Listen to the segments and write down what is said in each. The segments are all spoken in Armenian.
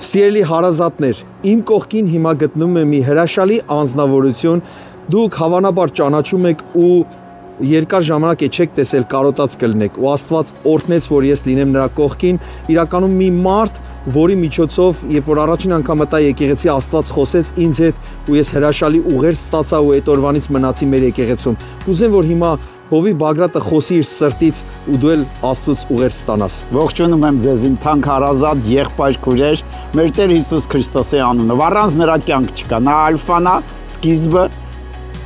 Սիրելի հարազատներ, իմ կողքին հիմա գտնում եմ մի հրաշալի անձնավորություն, դուք հավանաբար ճանաչում եք ու երկար ժամանակ չեք տեսել, կարոտած կլինեք, ու Աստված օրհնեց, որ ես լինեմ նրա կողքին, իրականում մի մարդ, որի միջոցով, երբ որ առաջին անգամ մտա եկեղեցի, Աստված խոսեց ինձ հետ ու ես հրաշալի ուղեր ստացա ու այդ օրվանից մնացի մեր եկեղեցում։ Կուզեմ, որ հիմա Հովի Բագրատը խոսի իր սրտից ու դու էլ Աստծուց ուղեր ստանաս։ Ողջունում եմ ձեզ իմ թանկ հարազատ եղբայր քույրեր, մեր Տեր Հիսուս Քրիստոսի անունով։ Առանց նրա կյանք չկա։ Նա ալֆան է, սկիզբը,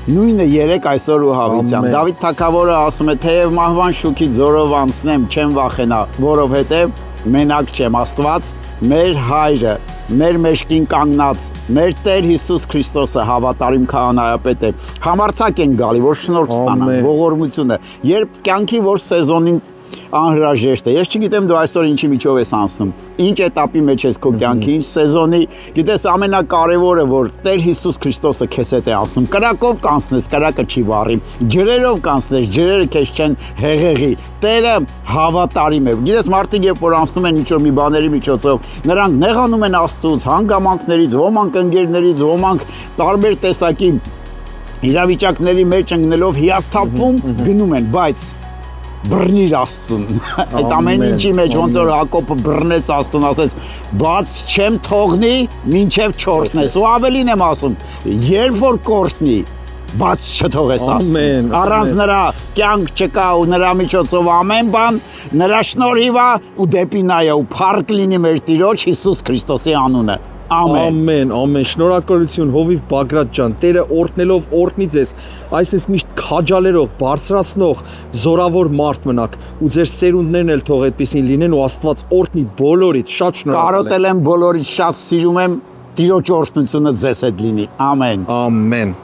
նույնը երեք այսօր ու հավիտյան։ Դավիթ թագավորը ասում է, թեև մահվան շուքից զորով անցնեմ, չեմ վախենա, որովհետև մենակ չեմ, Աստված մեր հայրը, մեր մեջքին կանգնած, մեր Տեր Հիսուս Քրիստոսը հավատարիմ քահանայապետ է։ Համարձակ են գալի, որ շնորհք ստանան, ողորմությունը, երբ կյանքի որ սեզոնին անհրաժեշտ է։ Ես չգիտեմ դու այսօր ինչի միջով ես անցնում, ինչ էտապի մեջ ես քո կյանքի, ինչ սեզոնի, գիտես ամենակարևորը, որ Տեր Հիսուս Քրիստոսը քեզ հետ է անցնում։ Կրակով կանցնես, կրակը չի վառի, ջրերով կանցնես, ջրերը քեզ չեն հեղեղի։ Տերը հավատարիմ է։ Գիտես մարդիկ երբ որ անցնում են ինչ-որ մի բաների միջոցով, նրանք նեղանում են Աստծուց, հանգամանքներից, ոմանք ընկերներից, ոմանք տարբեր տեսակի իրավիճակների մեջ ընկնելով հիասթափվում գնում են, բայց բռնիր Աստծուն։ Այդ ամեն ինչի մեջ ոնց որ Հակոբը բռնեց Աստծուն, ասեց, բաց չեմ թողնի, մինչև չորտնես։ Ու ավելին եմ ասում, երբ որ կորտնի, բաց չթողես Աստծուն։ Առանց նրա կյանք չկա ու նրա միջոցով ամեն բան նրա շնորհիվ է ու դեպի նա է ու փառք լինի մեր Տիրոջ Հիսուս Քրիստոսի անունը։ Ամեն, ամեն, շնորհակալություն Հովիվ Բագրատ ջան, Տերը օրհնելով օրհնի ձեզ, այսպես միշտ քաջալերող, բարձրացնող, զորավոր մարդ մնաք ու ձեր սերունդներն էլ թող այդպեսին լինեն ու Աստված օրհնի բոլորիդ, շատ շնորհակալ եմ։ Կարոտել եմ բոլորիդ, շատ սիրում եմ, Տիրոջ օրհնությունը ձեզ հետ լինի։ Ամեն։ Ամեն։